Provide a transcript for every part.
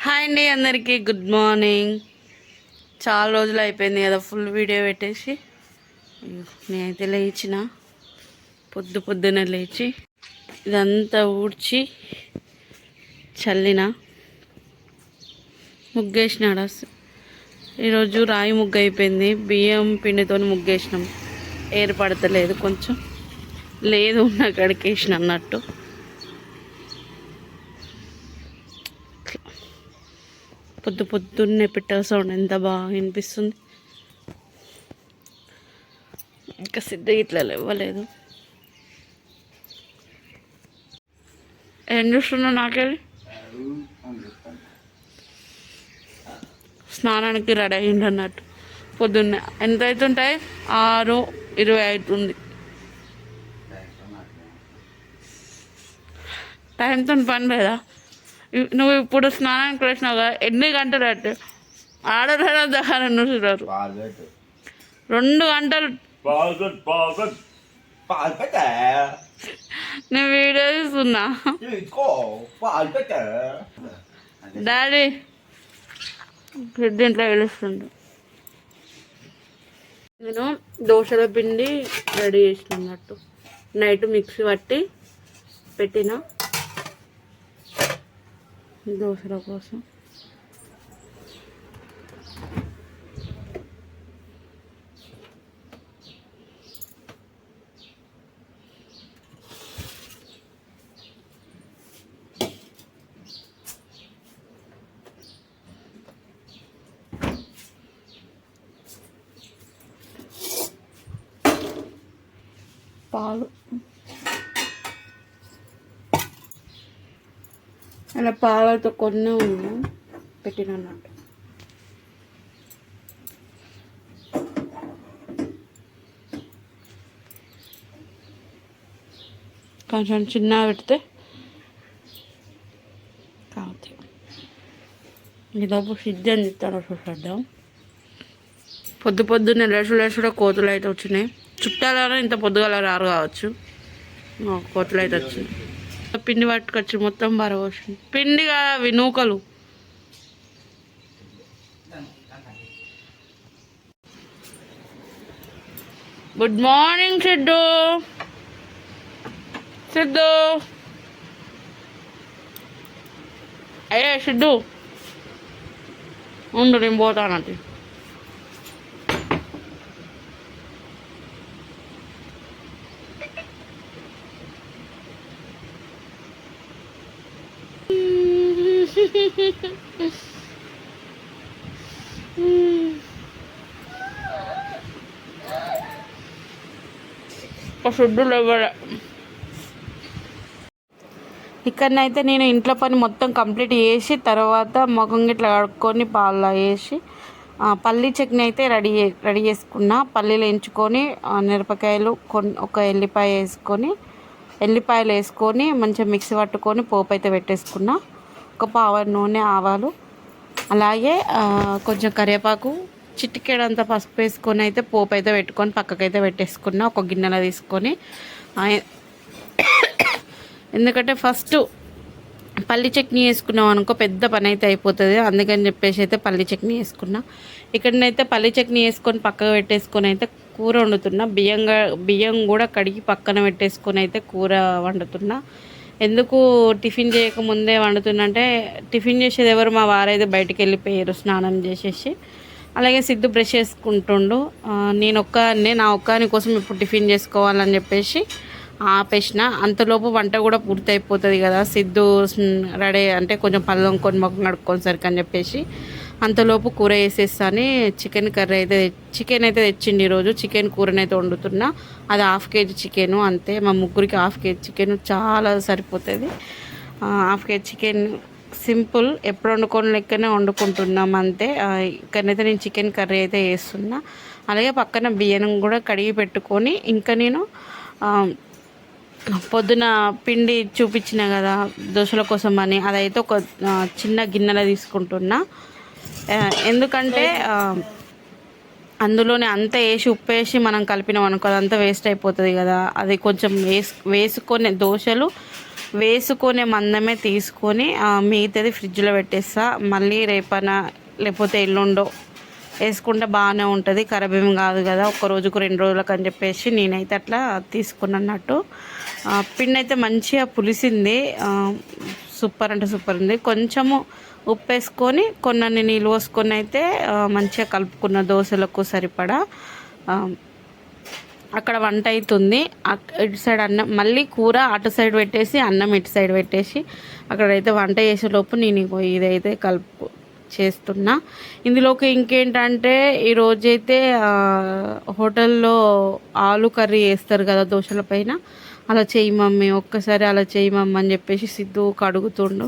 Hi అండి, అందరికీ good morning. చాలా రోజులు అయిపోయింది కదా ఫుల్ వీడియో పెట్టేసి. నేనైతే లేచిన పొద్దున్నే లేచి ఇదంతా ఊడ్చి చల్లిన, ముగ్గేసినాడు. ఈరోజు రాయి ముగ్గు అయిపోయింది. బియ్యం పిండితో ముగ్గేసినాం. ఏర్పడతలేదు, కొంచెం లేదు ఉన్న కాడికి వేసిన అన్నట్టు. పొద్దున్నే పిట్టల సౌండ్ ఎంత బాగా వినిపిస్తుంది. ఇంకా సిద్ధ ఇట్లా ఇవ్వలేదు. ఏం చూస్తున్నా నాకెళ్ళి స్నానానికి రెడీ అయ్యింది అన్నట్టు. పొద్దున్నే ఎంత అవుతుంటాయి? 6:20 అవుతుంది. టైంతో పని లేదా? నువ్వు ఇప్పుడు స్నానానికి వేసినావు కదా, ఎన్ని గంటలు అంటే ఆడదారా దహారం చూస్తున్నారు. 2 గంటలు నేను వీడియో చూస్తున్నా. డాడీ దీంట్లో వెలుస్తుండు. నేను దోశల పిండి రెడీ చేసినట్టు నైట్ మిక్సీ పట్టి పెట్టిన దోశల కోసం. పాలు అలా పాలతో కొన్ని పెట్టినట్టు. కొంచెం చిన్నగా పెడితే కావచ్చు. ఇదొక సిద్ధి అని చెప్తాను. చూద్దాం. పొద్దున్నే లేచుడా కోతులు అయితే వచ్చినాయి. చుట్టాలైనా ఇంత పొద్దుగాల రారు కావచ్చు. కోతులు అయితే వచ్చినాయి. పిండి పట్టుకొచ్చి మొత్తం బరవచ్చింది. పిండి కాదు, అవి నూకలు. Good morning Siddhu. అయ్యే సిద్ధు ఉండు, నేను పోతానంటే. షుడ్డులు ఇవ్వలే. ఇక్కడనైతే నేను ఇంట్లో పని మొత్తం కంప్లీట్ చేసి తర్వాత ముఖం ఇట్లా కడుక్కొని పాలలో వేసి పల్లీ చట్నీ అయితే రెడీ చేసుకున్నా. పల్లీలు వేయించుకొని మిరపకాయలు ఒక ఎల్లిపాయలు వేసుకొని మంచిగా మిక్సీ పట్టుకొని పోపు అయితే పెట్టేసుకున్నా. ఒక పావు నూనె, ఆవాలు, అలాగే కొంచెం కరివేపాకు, చిటికెడంతా పసుపు వేసుకొని అయితే పోపు అయితే పెట్టుకొని పక్కకైతే పెట్టేసుకున్నా. ఒక గిన్నెలో తీసుకొని, ఎందుకంటే ఫస్ట్ పల్లి చట్నీ వేసుకున్నాం అనుకో పెద్ద పని అయితే అయిపోతుంది. అందుకని చెప్పేసి అయితే పల్లి చట్నీ వేసుకున్నా. ఇక్కడనైతే పల్లి చట్నీ వేసుకొని పక్కకు పెట్టేసుకొని అయితే కూర వండుతున్నా. బియ్యం కూడా కడిగి పక్కన పెట్టేసుకొని అయితే కూర వండుతున్నా. ఎందుకు టిఫిన్ చేయకముందే వండుతున్నా అంటే, టిఫిన్ చేసేది ఎవరు? మా వారైతే బయటికి వెళ్ళిపోయారు స్నానం చేసేసి. అలాగే సిద్ధు బ్రష్ చేసుకుంటుండు. నా ఒక్కని కోసం ఇప్పుడు టిఫిన్ చేసుకోవాలని చెప్పేసి ఆపేసిన. అంతలోపు వంట కూడా పూర్తి అయిపోతుంది కదా. సిద్ధు రెడీ అంటే కొంచెం పళ్ళం కొని మొక్క నడుక్కొని సరికి అని చెప్పేసి అంతలోపు కూర వేసేస్తాను. చికెన్ అయితే తెచ్చిండి ఈరోజు. చికెన్ కూరనైతే వండుతున్నా. అది 1/2 kg చికెను అంతే. మా ముగ్గురికి 1/2 kg చికెన్ చాలా సరిపోతుంది. 1/2 kg చికెన్ సింపుల్, ఎప్పుడు వండుకొని లెక్కనే వండుకుంటున్నాం అంతే. ఇక్కడనైతే నేను చికెన్ కర్రీ అయితే వేస్తున్నా. అలాగే పక్కన బియ్యం కూడా కడిగి పెట్టుకొని, ఇంకా నేను పొద్దున పిండి చూపించిన కదా దోశల కోసం అని, అదైతే ఒక చిన్న గిన్నెలో తీసుకుంటున్నా. ఎందుకంటే అందులోనే అంతా వేసి ఉప్పు వేసి మనం కలిపినాం అనుకో అదంతా వేస్ట్ అయిపోతుంది కదా. అది కొంచెం వేసుకొని దోశలు వేసుకునే మందమే తీసుకొని మిగతాది ఫ్రిడ్జ్లో పెట్టేస్తా. మళ్ళీ రేపన లేకపోతే ఎల్లుండో వేసుకుంటే బాగానే ఉంటుంది, ఖరాబ్ ఏం కాదు కదా, ఒక్క రోజుకు 2 రోజులకు అని చెప్పేసి నేనైతే అట్లా తీసుకున్నట్టు. పిండి అయితే మంచిగా పులిసింది, సూపర్ అంటే సూపర్ ఉంది. కొంచెము ఉప్పు వేసుకొని కొన్ని నీళ్ళు పోసుకొని అయితే మంచిగా కలుపుకున్న దోశలకు సరిపడా. అక్కడ వంట అవుతుంది, ఇటు సైడ్ అన్నం, మళ్ళీ కూర అటు సైడ్ పెట్టేసి అన్నం ఇటు సైడ్ పెట్టేసి అక్కడైతే వంట చేసేలోపు నేను ఇదైతే చేస్తున్నా. ఇందులోకి ఇంకేంటంటే ఈరోజైతే హోటల్లో ఆలు కర్రీ వేస్తారు కదా దోశల పైన, అలా చేయి మమ్మీ, ఒక్కసారి అలా చేయి మమ్మీ అని చెప్పేసి సిద్ధు అడుగుతుండు.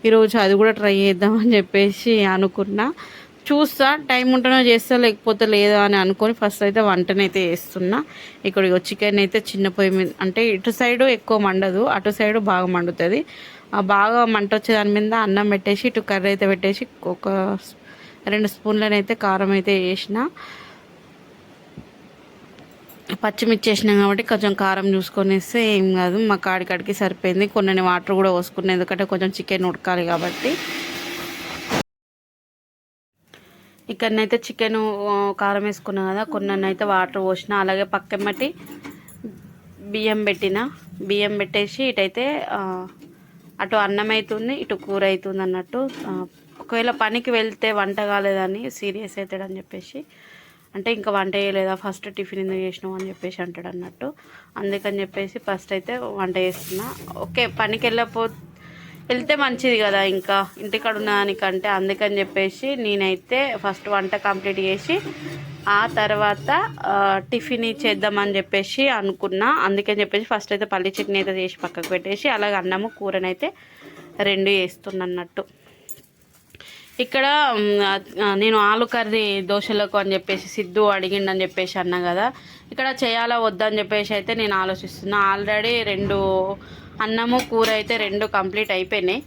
ఈరోజు అది కూడా ట్రై చేద్దామని చెప్పేసి అనుకున్నా. చూస్తా, టైం ఉంటేనే చేస్తా, లేకపోతే లేదా అని అనుకొని ఫస్ట్ అయితే వంటనైతే చేస్తున్నా. ఇక్కడ చికెన్ అయితే చిన్న పొయ్యి మీద, అంటే ఇటు సైడు ఎక్కువ మండదు, అటు సైడు బాగా మండుతుంది. బాగా మంట వచ్చే దాని మీద అన్నం పెట్టేసి ఇటు కర్రీ అయితే పెట్టేసి ఒక 2 స్పూన్లనైతే కారం అయితే వేసిన. పచ్చిమిర్చి వేసినాం కాబట్టి కొంచెం కారం చూసుకొని వేస్తే ఏం కాదు, మా కాడికి సరిపోయింది. కొన్ని వాటర్ కూడా పోసుకున్నాను, ఎందుకంటే కొంచెం చికెన్ ఉడకాలి కాబట్టి. ఇక్కడనైతే చికెన్ కారం వేసుకున్నా కదా, కొన్ని అయితే వాటర్ పోసిన. అలాగే పక్కమ్మటి బియ్యం పెట్టేసి ఇటైతే అటు అన్నం అవుతుంది, ఇటు కూర అవుతుంది అన్నట్టు. ఒకవేళ పనికి వెళ్తే వంట కాలేదని సీరియస్ అవుతాడని చెప్పేసి, అంటే ఇంకా వంట చేయలేదా, ఫస్ట్ టిఫిన్ ఎందుకు చేసినావు అని చెప్పేసి అంటాడు అన్నట్టు. అందుకని చెప్పేసి ఫస్ట్ అయితే వంట చేస్తున్నా. ఓకే, పనికి వెళ్తే మంచిది కదా, ఇంకా ఇంటికాడ ఉన్నదానికంటే. అందుకని చెప్పేసి నేనైతే ఫస్ట్ వంట కంప్లీట్ చేసి ఆ తర్వాత టిఫిన్ చేద్దామని చెప్పేసి అనుకున్నా. అందుకని చెప్పేసి ఫస్ట్ అయితే పల్లి చట్నీ అయితే చేసి పక్కకు పెట్టేసి అలాగే అన్నము కూరనైతే 2 చేస్తున్నట్టు. ఇక్కడ నేను ఆలు కర్రీ దోశలకు అని చెప్పేసి సిద్ధు అడిగిండని చెప్పేసి అన్నా కదా, ఇక్కడ చేయాలా వద్దని చెప్పేసి అయితే నేను ఆలోచిస్తున్నా. ఆల్రెడీ 2 అన్నము కూర అయితే 2 కంప్లీట్ అయిపోయినాయి.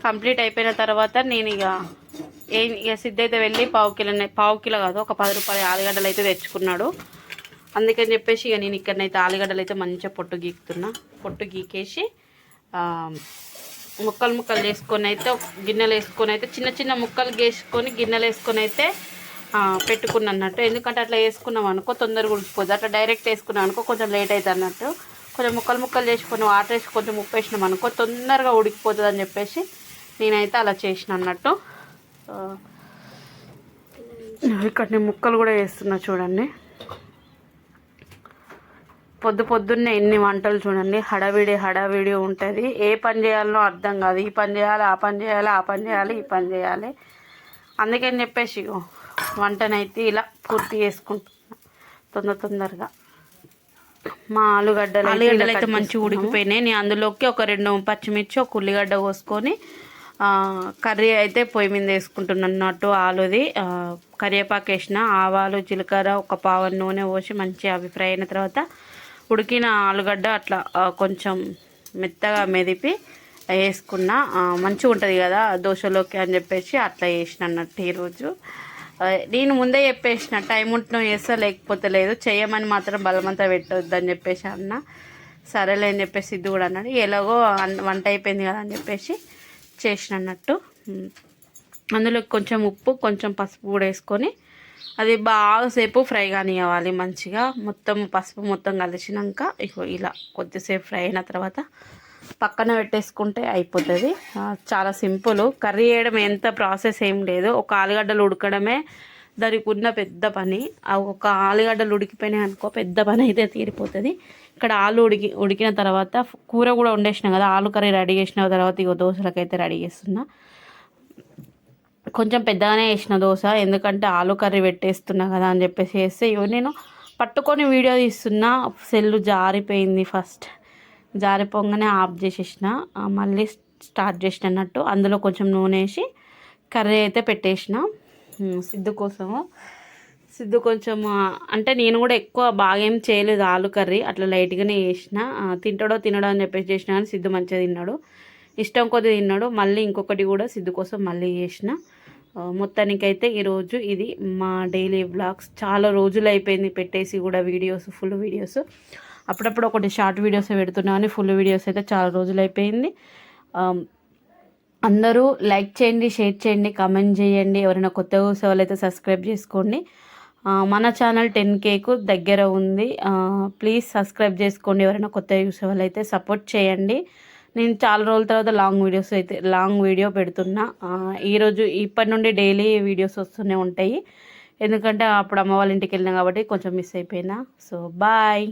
కంప్లీట్ అయిపోయిన తర్వాత నేను ఇక సిద్ధు అయితే వెళ్ళి పావు కిలో కాదు, ఒక 10 రూపాయల ఆలుగడ్డలు అయితే తెచ్చుకున్నాడు. అందుకని చెప్పేసి ఇక నేను ఇక్కడనైతే ఆలుగడ్డలు అయితే మంచిగా పొట్టు గీకేసి ముక్కలు చేసుకొని అయితే గిన్నెలు వేసుకొని అయితే చిన్న ముక్కలు వేసుకొని గిన్నెలు వేసుకొని అయితే పెట్టుకున్నట్టు. ఎందుకంటే అట్లా వేసుకున్నాం అనుకో తొందరగా ఉడికిపోద్ది, అట్లా డైరెక్ట్ వేసుకున్నాం అనుకో కొంచెం లేట్ అవుతుంది అన్నట్టు. కొంచెం ముక్కలు చేసుకొని వాటర్ వేసి కొంచెం ఉప్పు వేసినాం అనుకో తొందరగా ఉడికిపోతుంది అని చెప్పేసి నేనైతే అలా చేసిన అన్నట్టు. ఇక్కడ నేను ముక్కలు కూడా వేస్తున్నా చూడండి. పొద్దున్నే ఎన్ని వంటలు చూడండి, హడావిడి ఉంటుంది. ఏ పని చేయాలనో అర్థం కాదు, ఈ పని చేయాలి, ఆ పని చేయాలి, ఆ పని చేయాలి, ఈ పని చేయాలి. అందుకని చెప్పేసి వంటనైతే ఇలా పూర్తి చేసుకుంటున్నా తొందరగా. మా ఆలుగడ్డలు అయితే మంచిగా ఉడికిపోయినాయి. నేను అందులోకి ఒక 2 పచ్చిమిర్చి, ఒక ఉల్లిగడ్డ కోసుకొని కర్రీ అయితే పొయ్యి మీద వేసుకుంటున్నట్టు. ఆలుది కరివేపాకు వేసిన, ఆవాలు, జీలకర్ర, ఒక పావు నూనె పోసి మంచిగా అవి ఫ్రై అయిన తర్వాత ఉడికిన ఆలుగడ్డ అట్లా కొంచెం మెత్తగా మెదిపి వేసుకున్నా. మంచిగా ఉంటుంది కదా దోశలోకి అని చెప్పేసి అట్లా వేసిన అన్నట్టు. ఈరోజు నేను ముందే చెప్పేసిన టైం ఉంటున్నా చేస్తా, లేకపోతే లేదు, చేయమని మాత్రం బలమంతా పెట్టొద్దు అని చెప్పేసి అన్న. సరేలే అని చెప్పేసి ఇది కూడా అన్నాడు. ఎలాగో వంట అయిపోయింది కదా అని చెప్పేసి చేసిన అన్నట్టు. అందులో కొంచెం ఉప్పు, కొంచెం పసుపు కూడా వేసుకొని అది బాగాసేపు ఫ్రై కానివ్వాలి మంచిగా. పసుపు మొత్తం కలిసినాక ఇలా కొద్దిసేపు ఫ్రై అయిన తర్వాత పక్కన పెట్టేసుకుంటే అయిపోతుంది. చాలా సింపుల్. కర్రీ చేయడం ఎంత ప్రాసెస్ ఏం లేదు, ఒక ఆలుగడ్డలు ఉడకడమే దానికి ఉన్న పెద్ద పని. ఒక ఆలుగడ్డలు ఉడికిపోయినాయి అనుకో పెద్ద పని అయితే తీరిపోతుంది. ఇక్కడ ఆలు ఉడికిన తర్వాత కూర కూడా వండేసిన కదా, ఆలు కర్రీ రెడీ చేసిన తర్వాత దోశలకైతే రెడీ చేస్తున్నా. కొంచెం పెద్దగానే వేసిన దోశ, ఎందుకంటే ఆలు కర్రీ పెట్టేస్తున్నా కదా అని చెప్పేసి వేస్తే నేను పట్టుకొని వీడియో తీస్తున్నా, సెల్లు జారిపోయింది. ఫస్ట్ జారిపోగానే ఆఫ్ చేసేసిన, మళ్ళీ స్టార్ట్ చేసిన అన్నట్టు. అందులో కొంచెం నూనె వేసి కర్రీ అయితే పెట్టేసిన సిద్ధు కోసము. సిద్ధు కొంచెం అంటే నేను కూడా ఎక్కువ బాగా ఏం చేయలేదు ఆలు కర్రీ, అట్లా లైట్గానే చేసిన. తినడో అని చెప్పేసి చేసిన, కానీ సిద్ధు మంచిగా తిన్నాడు, ఇష్టం కొద్ది తిన్నాడు. మళ్ళీ ఇంకొకటి కూడా సిద్ధు కోసం మళ్ళీ చేసిన. మొత్తానికైతే ఈరోజు ఇది మా డైలీ వ్లాగ్స్. చాలా రోజులు అయిపోయింది పెట్టేసి కూడా వీడియోస్, ఫుల్ వీడియోస్. అప్పుడప్పుడు ఒకటి షార్ట్ వీడియోస్ పెడుతున్నా కానీ ఫుల్ వీడియోస్ అయితే చాలా రోజులు అయిపోయింది. అందరూ లైక్ చేయండి, షేర్ చేయండి, కామెంట్ చేయండి. ఎవరైనా కొత్తగా చూసే వాళ్ళైతే సబ్స్క్రైబ్ చేసుకోండి. మన ఛానల్ 10Kకు దగ్గర ఉంది. ప్లీజ్ సబ్స్క్రైబ్ చేసుకోండి. ఎవరైనా కొత్తగా చూసే వాళ్ళైతే సపోర్ట్ చేయండి. నేను చాలా రోజుల తర్వాత లాంగ్ వీడియో పెడుతున్నా. ఈరోజు ఇప్పటి నుండి డైలీ వీడియోస్ వస్తూనే ఉంటాయి. ఎందుకంటే అప్పుడు అమ్మ వాళ్ళ ఇంటికి వెళ్ళినా కాబట్టి కొంచెం మిస్ అయిపోయినా. So bye.